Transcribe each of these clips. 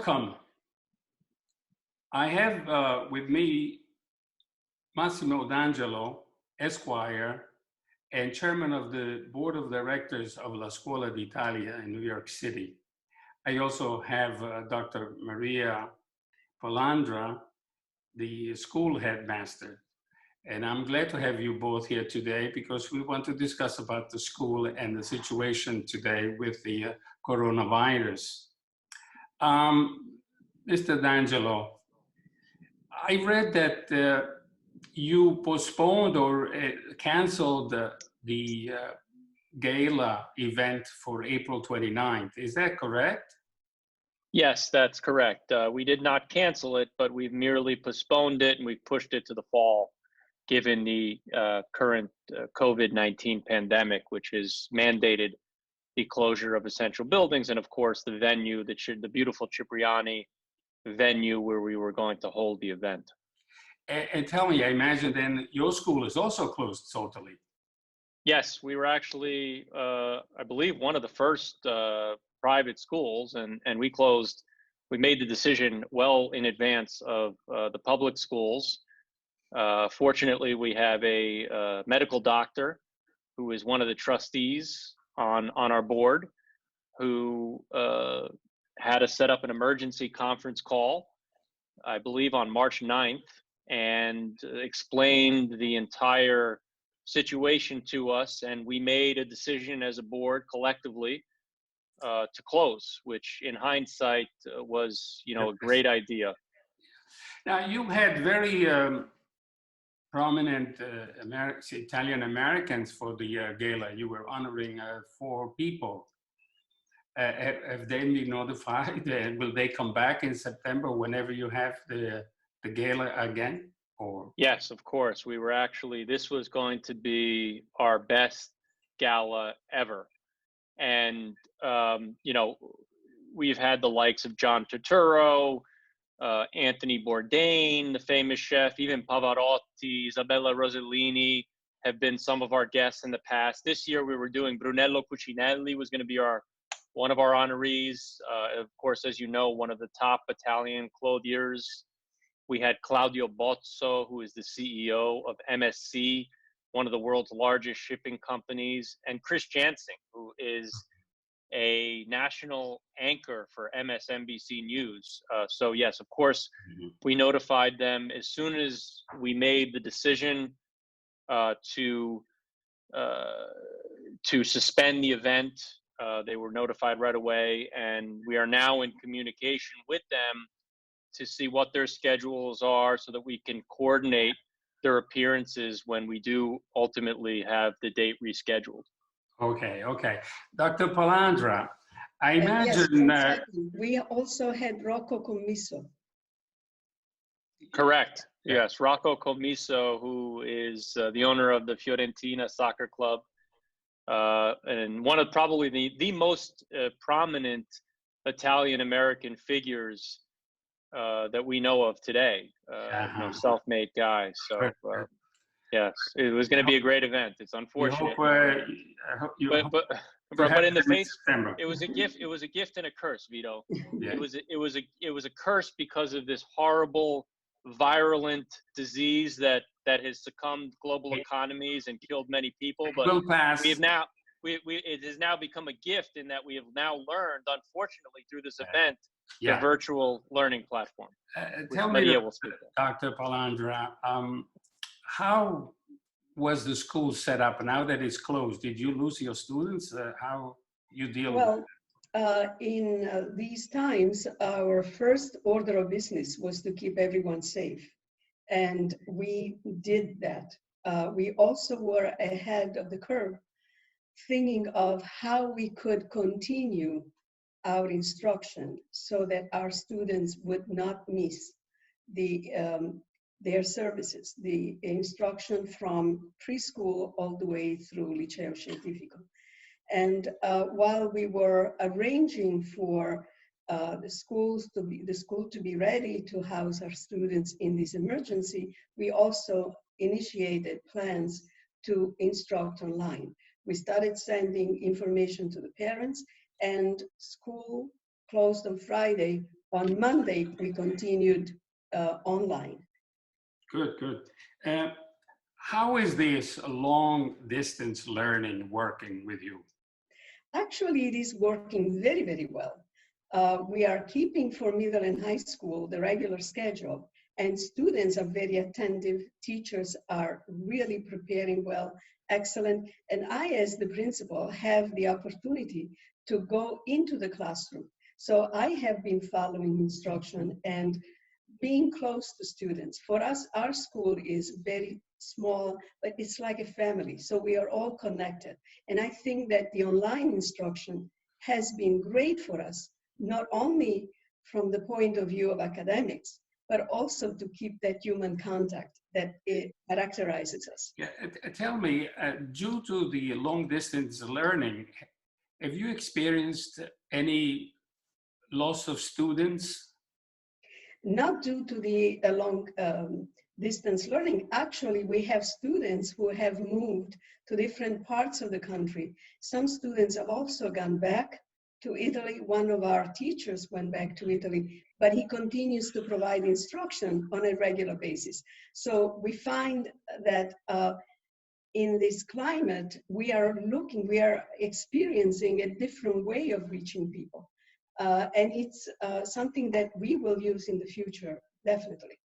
Welcome. I have with me Massimo D'Angelo, Esquire, and chairman of the board of directors of La Scuola D'Italia in New York City. I also have Dr. Maria Palandra, the school headmaster. And I'm glad to have you both here today because we want to discuss about the school and the situation today with the coronavirus. Mr. D'Angelo, I read that you postponed or canceled the gala event for April 29th. Is that correct? Yes, that's correct. We did not cancel it, but we've merely postponed it and we've pushed it to the fall, given the current COVID-19 pandemic, which has mandated the closure of essential buildings and, of course, the venue, the beautiful Cipriani venue where we were going to hold the event. And tell me, I imagine then your school is also closed totally. Yes, we were actually, I believe, one of the first private schools, and we made the decision well in advance of the public schools. Fortunately, we have a medical doctor who is one of the trustees on our board, who had us set up an emergency conference call, I believe on March 9th, and explained the entire situation to us. And we made a decision as a board collectively to close, which in hindsight was, a great idea. Now, you had very prominent Italian Americans for the gala. You were honoring 4 people. Have they been notified? Will they come back in September whenever you have the gala again? Or yes, of course. We were actually, this was going to be our best gala ever. And, we've had the likes of John Turturro, Anthony Bourdain, the famous chef, even Pavarotti, Isabella Rossellini have been some of our guests in the past. This year we were doing Brunello Cucinelli was going to be one of our honorees. Of course, as you know, one of the top Italian clothiers. We had Claudio Bozzo, who is the CEO of MSC, one of the world's largest shipping companies, and Chris Jansing, who is a national anchor for MSNBC News. So yes, of course, we notified them as soon as we made the decision to suspend the event. They were notified right away, and we are now in communication with them to see what their schedules are so that we can coordinate their appearances when we do ultimately have the date rescheduled. Okay. Dr. Palandra, I imagine that we also had Rocco Commisso. Correct. Yes, Rocco Commisso, who is the owner of the Fiorentina Soccer Club, and one of probably the most prominent Italian-American figures that we know of today, self-made guy. So yes, it was going to be a great event. It's unfortunate, but in the face, it was a gift. It was a gift and a curse, Vito. Yeah. It was a curse because of this horrible, virulent disease that has succumbed global economies and killed many people. But it has now become a gift in that we have now learned, unfortunately, through this event, the virtual learning platform. Tell me, Dr. Palandra, how was the school set up now that it's closed? Did you lose your students? How you deal with it? In these times, our first order of business was to keep everyone safe. And we did that. We also were ahead of the curve, thinking of how we could continue our instruction so that our students would not miss their services, the instruction from preschool all the way through Liceo Scientifico. And while we were arranging for the school to be ready to house our students in this emergency, we also initiated plans to instruct online. We started sending information to the parents, and school closed on Friday. on Monday, we continued online. Good, good. How is this long distance learning working with you? Actually, it is working very, very well. We are keeping for middle and high school the regular schedule, and students are very attentive. Teachers are really preparing well, excellent. And I, as the principal, have the opportunity to go into the classroom. So I have been following instruction and being close to students. For us, our school is very small, but it's like a family. So we are all connected. And I think that the online instruction has been great for us, not only from the point of view of academics, but also to keep that human contact that it characterizes us. Yeah, tell me, due to the long distance learning, have you experienced any loss of students? Not due to the long distance learning. Actually, we have students who have moved to different parts of the country. Some students have also gone back to Italy. One of our teachers went back to Italy, but he continues to provide instruction on a regular basis. So we find that in this climate, we are experiencing a different way of reaching people. And it's something that we will use in the future, definitely.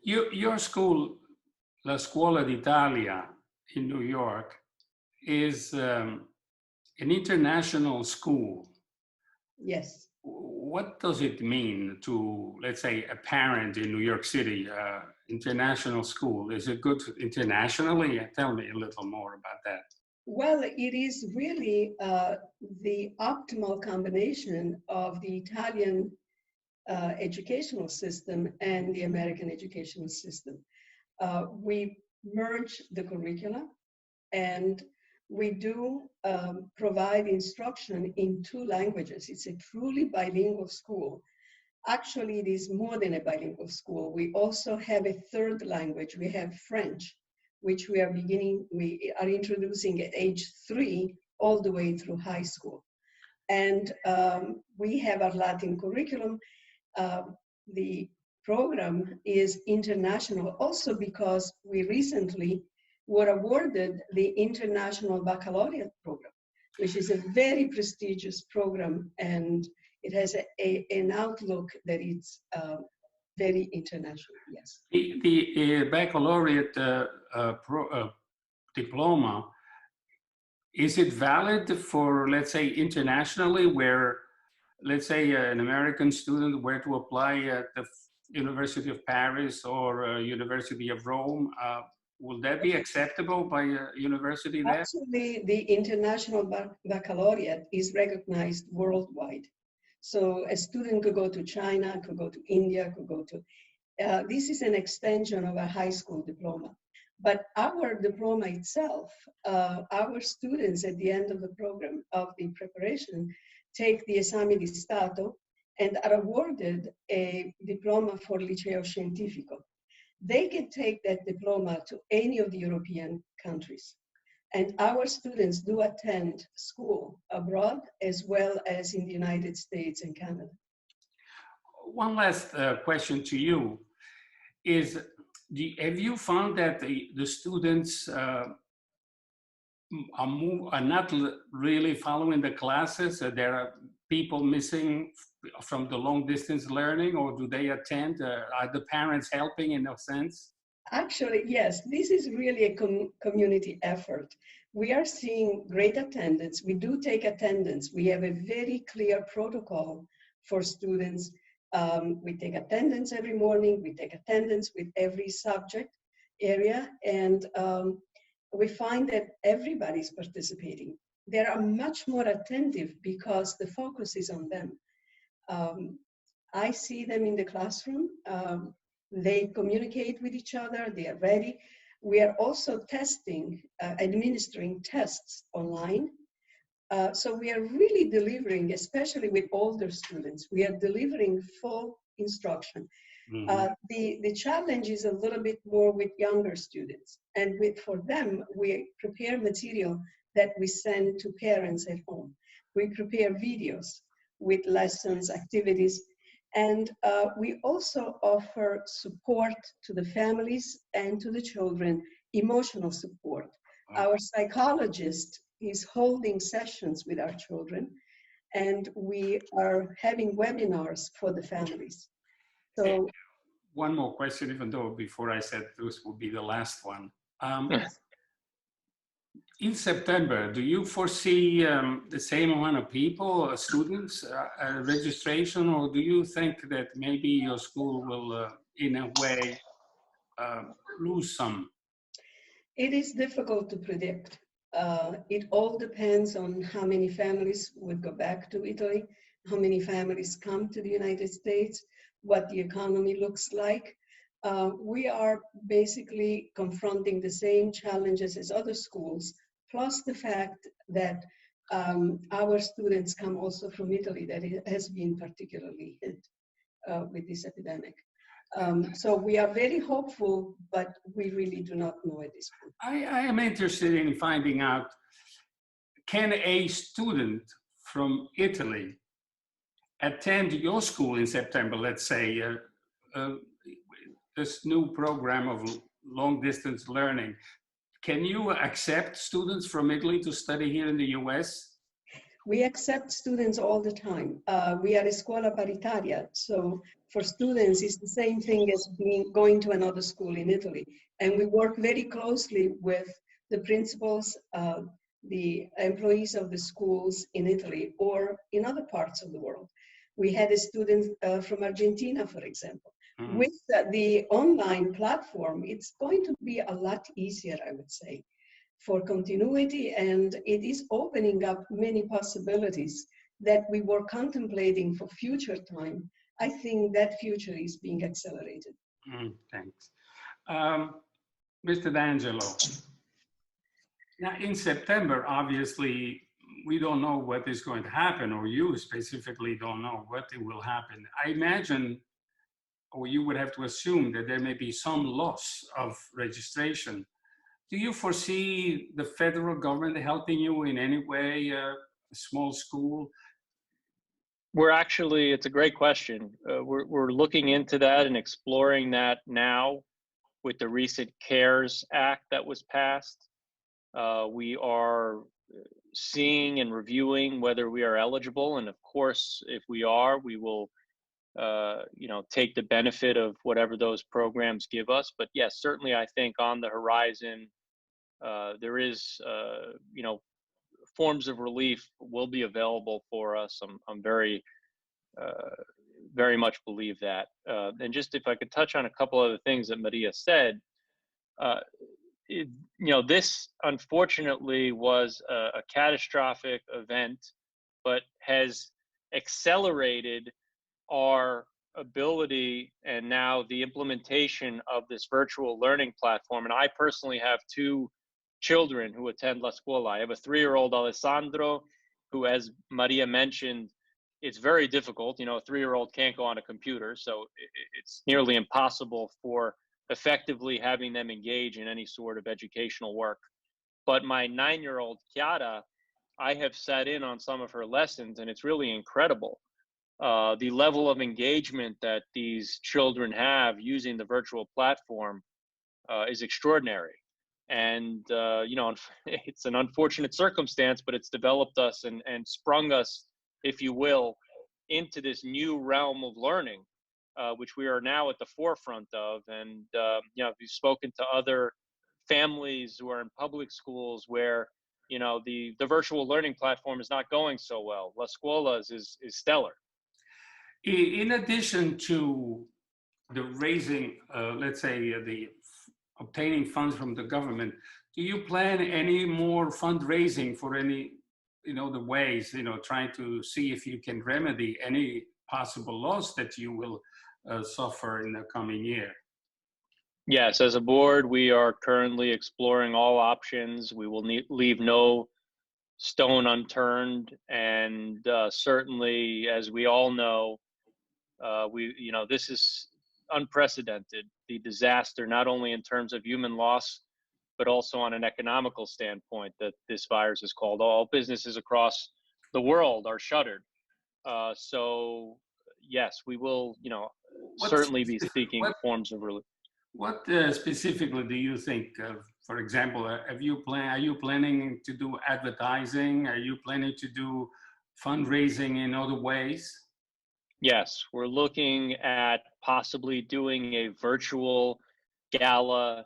Your school, La Scuola D'Italia in New York, is an international school. Yes. What does it mean to, let's say, a parent in New York City, international school? Is it good internationally? Tell me a little more about that. Well, it is really the optimal combination of the Italian educational system and the American educational system. We merge the curricula, and we do provide instruction in 2 languages. It's a truly bilingual school. Actually, it is more than a bilingual school. We also have a 3rd language. We have French, which we are introducing at age 3 all the way through high school. And we have our Latin curriculum. The program is international also because we recently were awarded the International Baccalaureate program, which is a very prestigious program, and it has an outlook that it's very international, yes. The baccalaureate diploma, is it valid for, let's say, internationally, where, let's say, an American student were to apply at the University of Paris or University of Rome? Will that be acceptable by a university there? Actually, the International Baccalaureate is recognized worldwide. So a student could go to China, could go to India, could go to, this is an extension of a high school diploma. But our diploma itself, our students at the end of the program, of the preparation, take the esame di Stato and are awarded a diploma for liceo scientifico. They can take that diploma to any of the European countries. And our students do attend school abroad as well as in the United States and Canada. One last question to you is, have you found that the students are not really following the classes? There are people missing from the long distance learning, or do they attend? Are the parents helping in a sense? Actually, yes, this is really a community effort. We are seeing great attendance. We do take attendance. We have a very clear protocol for students. We take attendance every morning. We take attendance with every subject area. And we find that everybody's participating. They are much more attentive because the focus is on them. I see them in the classroom. They communicate with each other. They are ready. We are also testing, administering tests online. So we are really delivering, especially with older students, we are delivering full instruction. Mm-hmm. The challenge is a little bit more with younger students. And for them, we prepare material that we send to parents at home. We prepare videos. with lessons, activities. And we also offer support to the families and to the children, emotional support. Our psychologist is holding sessions with our children, and we are having webinars for the families. So one more question, even though before I said this would be the last one. In September, do you foresee the same amount of people, students, registration, or do you think that maybe your school will, in a way, lose some? it is difficult to predict. It all depends on how many families would go back to Italy, how many families come to the United States, what the economy looks like. We are basically confronting the same challenges as other schools, plus the fact that our students come also from Italy, that it has been particularly hit with this epidemic. So we are very hopeful, but we really do not know at this point. I am interested in finding out, can a student from Italy attend your school in September, let's say, this new program of long distance learning? Can you accept students from Italy to study here in the US? We accept students all the time. We are a Scuola D'Italia, so for students, it's the same thing as going to another school in Italy. And we work very closely with the principals, the employees of the schools in Italy or in other parts of the world. We had a student from Argentina, for example. Mm. With the online platform, it's going to be a lot easier, I would say, for continuity, and it is opening up many possibilities that we were contemplating for future time. I think that future is being accelerated. Thanks. Mr. D'Angelo, now in September, obviously, we don't know what is going to happen, or you specifically don't know what will happen. I imagine, or you would have to assume that there may be some loss of registration. Do you foresee the federal government helping you in any way, a small school? We're actually, it's a great question. We're looking into that and exploring that now with the recent CARES Act that was passed. We are seeing and reviewing whether we are eligible. And of course, if we are, we will take the benefit of whatever those programs give us. But yes, certainly I think on the horizon, there is, forms of relief will be available for us. I'm very, very much believe that. And just if I could touch on a couple other things that Maria said, this unfortunately was a catastrophic event, but has accelerated our ability and now the implementation of this virtual learning platform. And I personally have two children who attend La Scuola. I have a 3-year-old Alessandro, who, as Maria mentioned, it's very difficult. A 3-year-old can't go on a computer, so it's nearly impossible for effectively having them engage in any sort of educational work. But my 9-year-old Chiara, I have sat in on some of her lessons, and it's really incredible. The level of engagement that these children have using the virtual platform is extraordinary. And, it's an unfortunate circumstance, but it's developed us and sprung us, if you will, into this new realm of learning, which we are now at the forefront of. And, we've spoken to other families who are in public schools where, the virtual learning platform is not going so well. La Scuola's is stellar. In addition to the raising, let's say, the obtaining funds from the government, do you plan any more fundraising for any, the ways, trying to see if you can remedy any possible loss that you will suffer in the coming year? Yes, as a board, we are currently exploring all options. We will leave no stone unturned. And certainly, as we all know, this is unprecedented, the disaster, not only in terms of human loss, but also on an economical standpoint that this virus has called. All businesses across the world are shuttered. So yes, we will, What certainly be specific- speaking what- forms of relief. What specifically do you think of? For example, are you planning to do advertising? Are you planning to do fundraising in other ways? Yes, we're looking at possibly doing a virtual gala,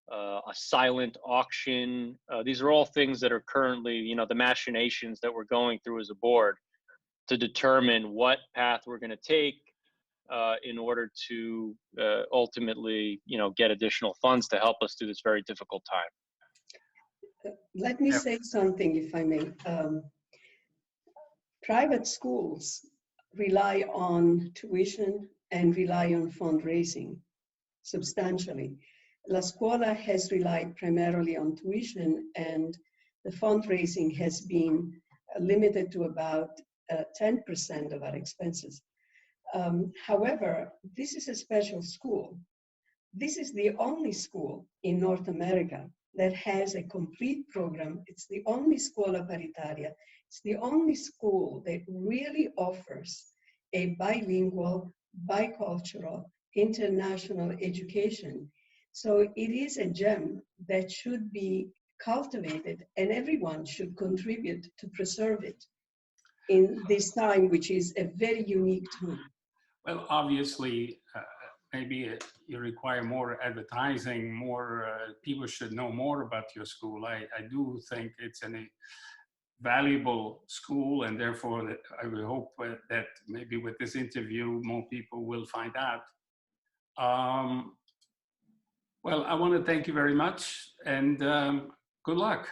a silent auction. These are all things that are currently, the machinations that we're going through as a board to determine what path we're going to take in order to ultimately, get additional funds to help us through this very difficult time. Let me say something, if I may. Private schools rely on tuition and rely on fundraising substantially. La Scuola has relied primarily on tuition, and the fundraising has been limited to about 10% of our expenses. However, this is a special school. This is the only school in North America that has a complete program. It's the only Scuola D'Italia. It's the only school that really offers a bilingual, bicultural, international education. So it is a gem that should be cultivated, and everyone should contribute to preserve it in this time, which is a very unique time. Well, obviously, maybe you require more advertising, more people should know more about your school. I do think it's a valuable school, and therefore I will hope that maybe with this interview, more people will find out. Well, I want to thank you very much, and good luck.